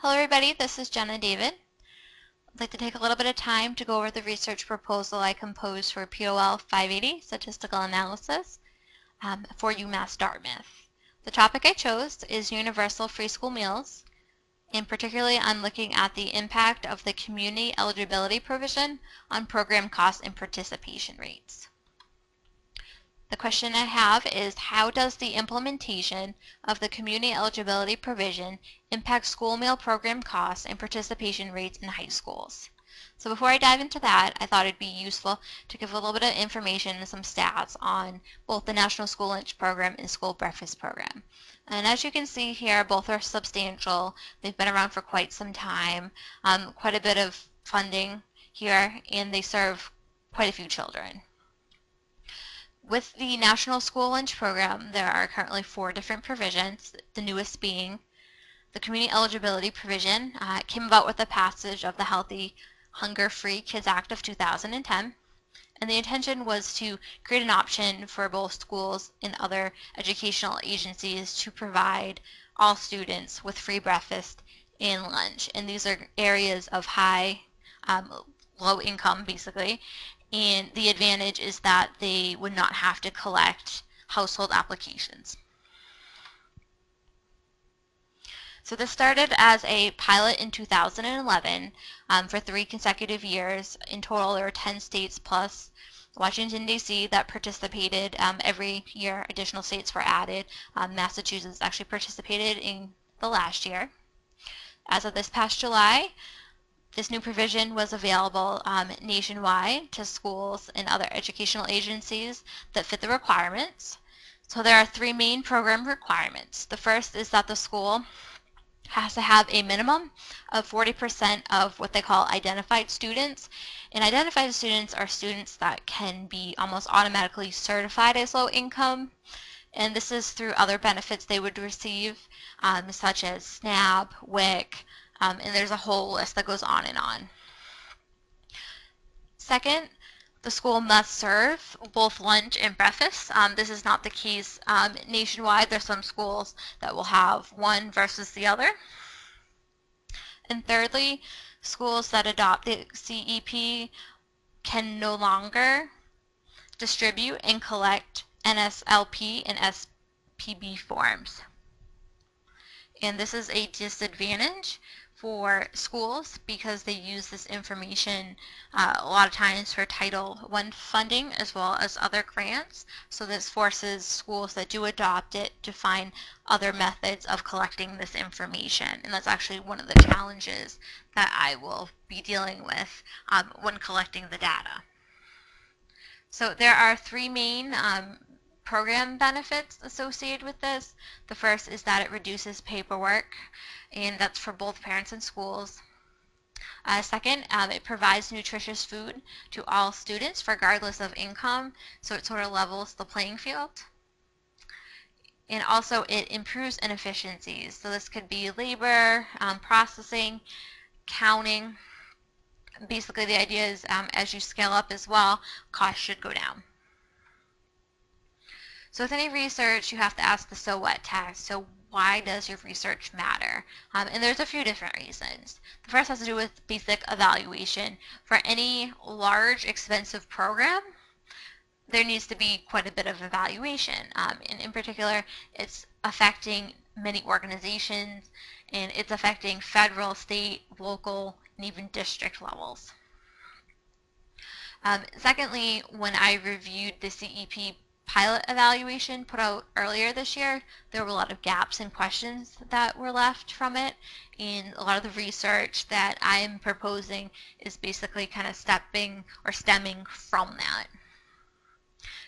Hello everybody, this is Jenna David. I'd like to take a little bit of time to go over the research proposal I composed for POL 580, Statistical Analysis, for UMass Dartmouth. The topic I chose is universal free school meals, and particularly I'm looking at the impact of the community eligibility provision on program costs and participation rates. The question I have is, how does the implementation of the community eligibility provision impact school meal program costs and participation rates in high schools? So before I dive into that, I thought it'd be useful to give a little bit of information and some stats on both the National School Lunch Program and School Breakfast Program. And as you can see here, both are substantial. They've been around for quite some time, quite a bit of funding here, and they serve quite a few children. With the National School Lunch Program, there are currently 4 different provisions, the newest being the Community Eligibility Provision. It came about with the passage of the Healthy Hunger-Free Kids Act of 2010, and the intention was to create an option for both schools and other educational agencies to provide all students with free breakfast and lunch. And these are areas of high, low income, basically. And the advantage is that they would not have to collect household applications. So this started as a pilot in 2011 for 3 consecutive years. In total, there were 10 states plus Washington, D.C. that participated. Every year, additional states were added. Massachusetts actually participated in the last year. As of this past July, this new provision was available nationwide to schools and other educational agencies that fit the requirements. So there are 3 main program requirements. The first is that the school has to have a minimum of 40% of what they call identified students. And identified students are students that can be almost automatically certified as low income. And this is through other benefits they would receive, such as SNAP, WIC, and there's a whole list that goes on and on. Second, the school must serve both lunch and breakfast. This is not the case nationwide. There's some schools that will have one versus the other. And thirdly, schools that adopt the CEP can no longer distribute and collect NSLP and SPB forms. And this is a disadvantage for schools because they use this information a lot of times for Title I funding as well as other grants. So this forces schools that do adopt it to find other methods of collecting this information. And that's actually one of the challenges that I will be dealing with when collecting the data. So there are 3 main program benefits associated with this. The first is that it reduces paperwork, and that's for both parents and schools. Second, it provides nutritious food to all students regardless of income, so it sort of levels the playing field. And also it improves inefficiencies. So this could be labor, processing, counting. Basically the idea is as you scale up as well, costs should go down. So with any research, you have to ask the so what test. So why does your research matter? And there's a few different reasons. The first has to do with basic evaluation. For any large, expensive program, there needs to be quite a bit of evaluation. And in particular, it's affecting many organizations, and it's affecting federal, state, local, and even district levels. Secondly, when I reviewed the CEP pilot evaluation put out earlier this year, there were a lot of gaps and questions that were left from it, and a lot of the research that I'm proposing is basically kind of stemming from that.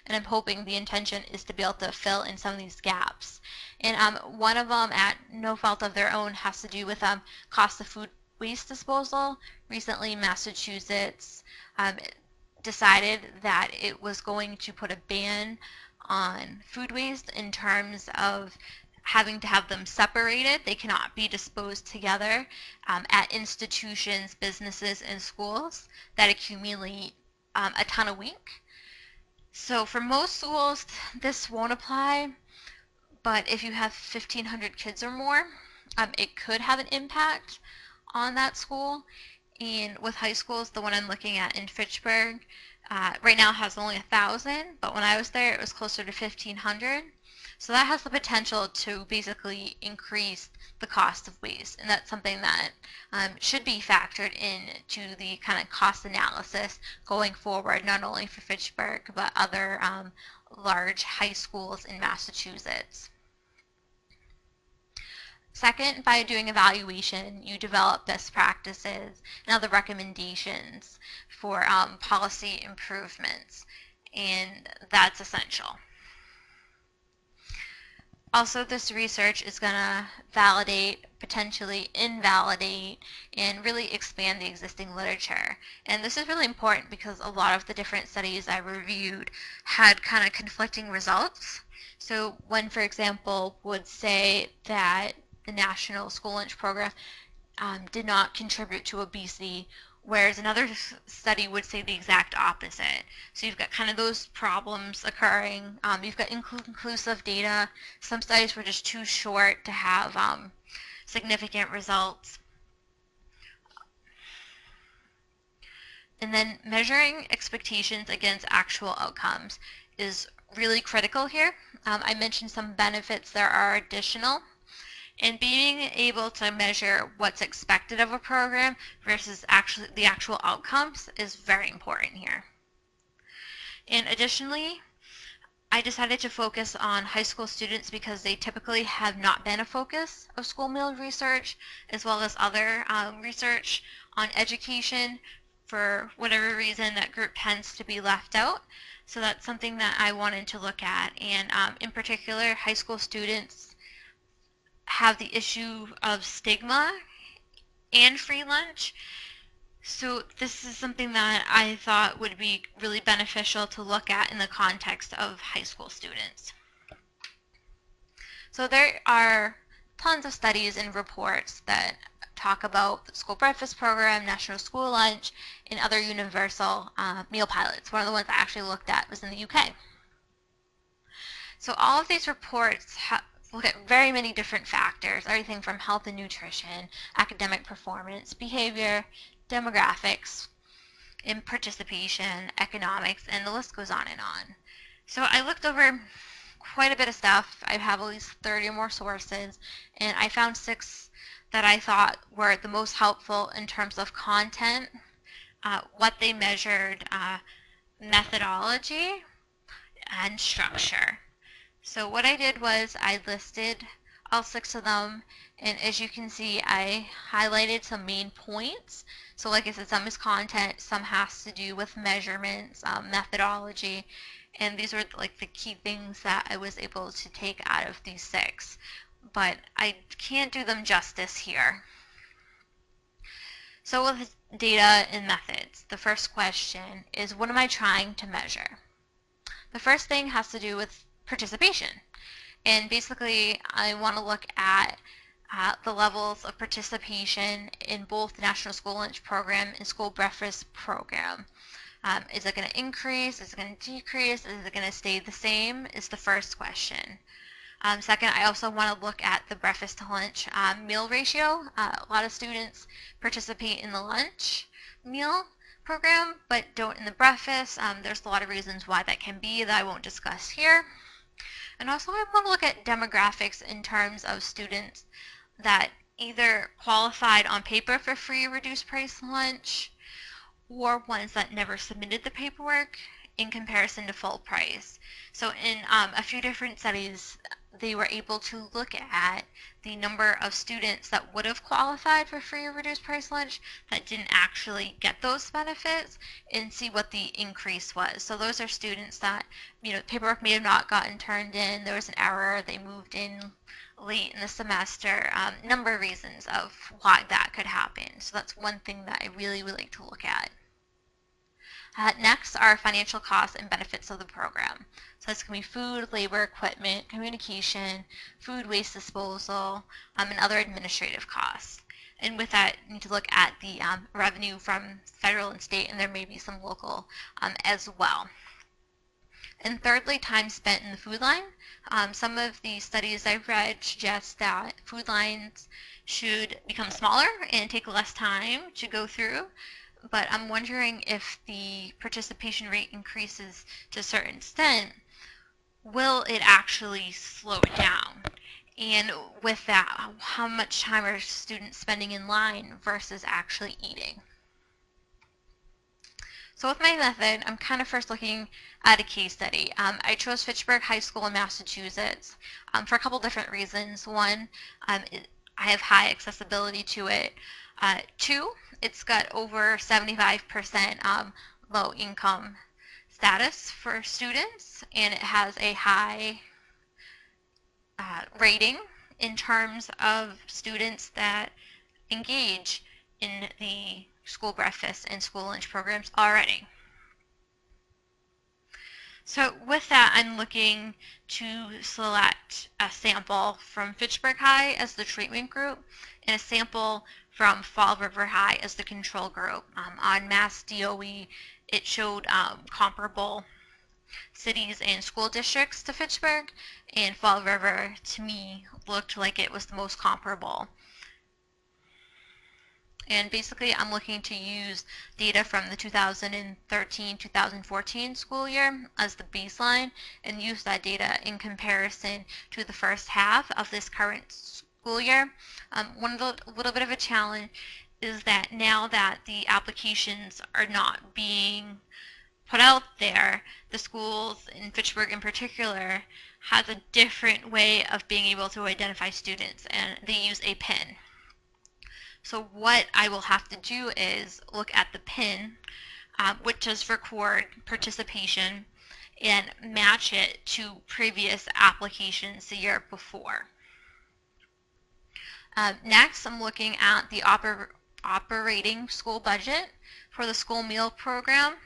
And I'm hoping the intention is to be able to fill in some of these gaps. And one of them, at no fault of their own, has to do with cost of food waste disposal. Recently, Massachusetts decided that it was going to put a ban on food waste in terms of having to have them separated. They cannot be disposed together at institutions, businesses, and schools that accumulate a ton a week. So for most schools, this won't apply, but if you have 1,500 kids or more, it could have an impact on that school. And with high schools, the one I'm looking at in Fitchburg, right now has only 1,000, but when I was there, it was closer to 1,500. So that has the potential to basically increase the cost of waste, and that's something that should be factored into the kind of cost analysis going forward, not only for Fitchburg, but other large high schools in Massachusetts. Second, by doing evaluation, you develop best practices and other recommendations for policy improvements, and that's essential. Also, this research is going to validate, potentially invalidate, and really expand the existing literature. And this is really important because a lot of the different studies I reviewed had kind of conflicting results. So one, for example, would say that the National School Lunch Program did not contribute to obesity, whereas another study would say the exact opposite. So you've got kind of those problems occurring. You've got inconclusive data. Some studies were just too short to have significant results. And then measuring expectations against actual outcomes is really critical here. I mentioned some benefits that are additional. And being able to measure what's expected of a program versus the actual outcomes is very important here. And additionally, I decided to focus on high school students because they typically have not been a focus of school meal research, as well as other research on education. For whatever reason, that group tends to be left out. So that's something that I wanted to look at. And in particular, high school students have the issue of stigma and free lunch. So this is something that I thought would be really beneficial to look at in the context of high school students. So there are tons of studies and reports that talk about the school breakfast program, National School Lunch, and other universal meal pilots. One of the ones I actually looked at was in the UK. So all of these reports look at very many different factors, everything from health and nutrition, academic performance, behavior, demographics, and participation, economics, and the list goes on and on. So I looked over quite a bit of stuff. I have at least 30 or more sources, and I found 6 that I thought were the most helpful in terms of content, what they measured, methodology, and structure. So what I did was I listed all 6 of them, and as you can see, I highlighted some main points. So like I said, some is content, some has to do with measurements, methodology, and these were like the key things that I was able to take out of these 6. But I can't do them justice here. So with data and methods, the first question is, what am I trying to measure? The first thing has to do with participation. And basically, I want to look at the levels of participation in both the National School Lunch Program and School Breakfast Program. Is it going to increase? Is it going to decrease? Is it going to stay the same? Is the first question. Second, I also want to look at the breakfast to lunch meal ratio. A lot of students participate in the lunch meal program, but don't in the breakfast. There's a lot of reasons why that can be that I won't discuss here. And also I want to look at demographics in terms of students that either qualified on paper for free or reduced price lunch, or ones that never submitted the paperwork in comparison to full price. So in a few different studies, they were able to look at the number of students that would have qualified for free or reduced price lunch that didn't actually get those benefits and see what the increase was. So those are students that, paperwork may have not gotten turned in, there was an error, they moved in late in the semester, number of reasons of why that could happen. So that's one thing that I really would like to look at. Next are financial costs and benefits of the program. So this can be food, labor, equipment, communication, food waste disposal, and other administrative costs. And with that, you need to look at the revenue from federal and state, and there may be some local as well. And thirdly, time spent in the food line. Some of the studies I've read suggest that food lines should become smaller and take less time to go through. But I'm wondering if the participation rate increases to a certain extent, will it actually slow it down? And with that, how much time are students spending in line versus actually eating? So with my method, I'm kind of first looking at a case study. I chose Fitchburg High School in Massachusetts for a couple different reasons. One, I have high accessibility to it. Two, it's got over 75% low income status for students, and it has a high rating in terms of students that engage in the school breakfast and school lunch programs already. So with that, I'm looking to select a sample from Fitchburg High as the treatment group and a sample from Fall River High as the control group. On Mass DOE, it showed comparable cities and school districts to Fitchburg, and Fall River, to me, looked like it was the most comparable. And basically, I'm looking to use data from the 2013-2014 school year as the baseline and use that data in comparison to the first half of this current school year. One little bit of a challenge is that now that the applications are not being put out there, the schools in Fitchburg in particular has a different way of being able to identify students, and they use a PIN. So what I will have to do is look at the PIN, which does record participation, and match it to previous applications the year before. Next, I'm looking at the operating school budget for the school meal program,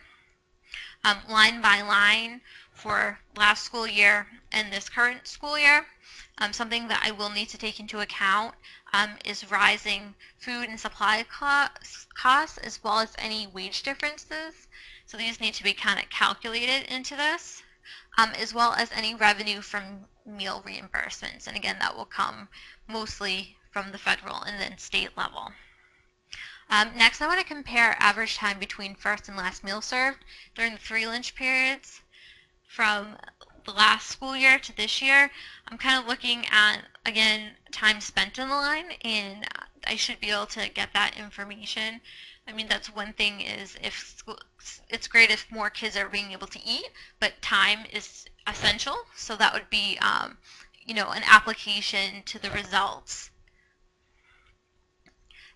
line by line for last school year and this current school year. Something that I will need to take into account is rising food and supply costs as well as any wage differences. So these need to be kind of calculated into this, as well as any revenue from meal reimbursements. And again, that will come mostly from the federal and then state level. Next, I want to compare average time between first and last meal served during the 3 lunch periods from the last school year to this year. I'm kind of looking at, again, time spent in the line, and I should be able to get that information. I mean, that's one thing is if school, it's great if more kids are being able to eat, but time is essential. So that would be, you know, an application to the results.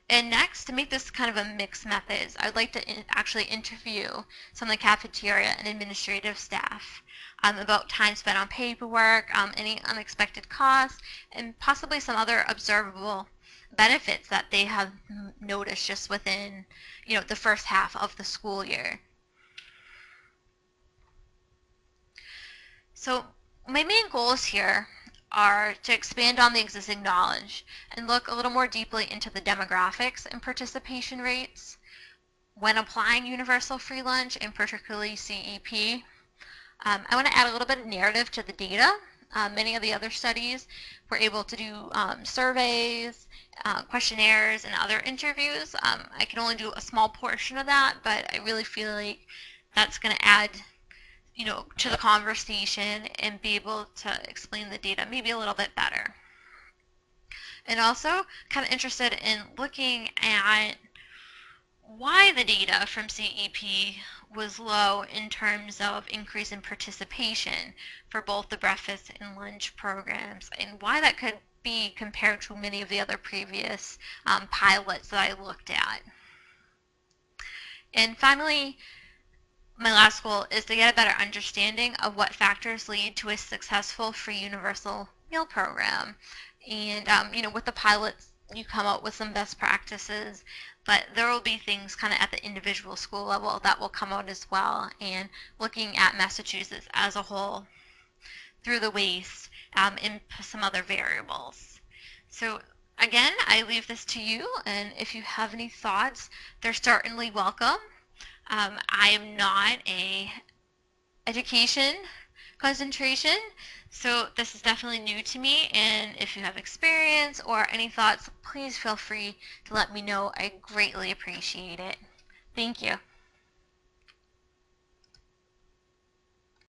And next, to make this kind of a mixed methods, I'd like to actually interview some of the cafeteria and administrative staff about time spent on paperwork, any unexpected costs, and possibly some other observable benefits that they have noticed just within, you know, the first half of the school year. So my main goals here are to expand on the existing knowledge and look a little more deeply into the demographics and participation rates when applying universal free lunch and particularly CEP. I want to add a little bit of narrative to the data. Many of the other studies were able to do surveys, questionnaires, and other interviews. I can only do a small portion of that, but I really feel like that's going to add, you know, to the conversation and be able to explain the data maybe a little bit better. And also kind of interested in looking at why the data from CEP was low in terms of increase in participation for both the breakfast and lunch programs, and why that could be compared to many of the other previous pilots that I looked at. And finally, my last goal is to get a better understanding of what factors lead to a successful free universal meal program. And, you know, with the pilots, you come up with some best practices, but there will be things kind of at the individual school level that will come out as well, and looking at Massachusetts as a whole through the waste and some other variables. So again, I leave this to you, and if you have any thoughts, they're certainly welcome. I am not a education concentration. So this is definitely new to me, and if you have experience or any thoughts, please feel free to let me know. I greatly appreciate it. Thank you.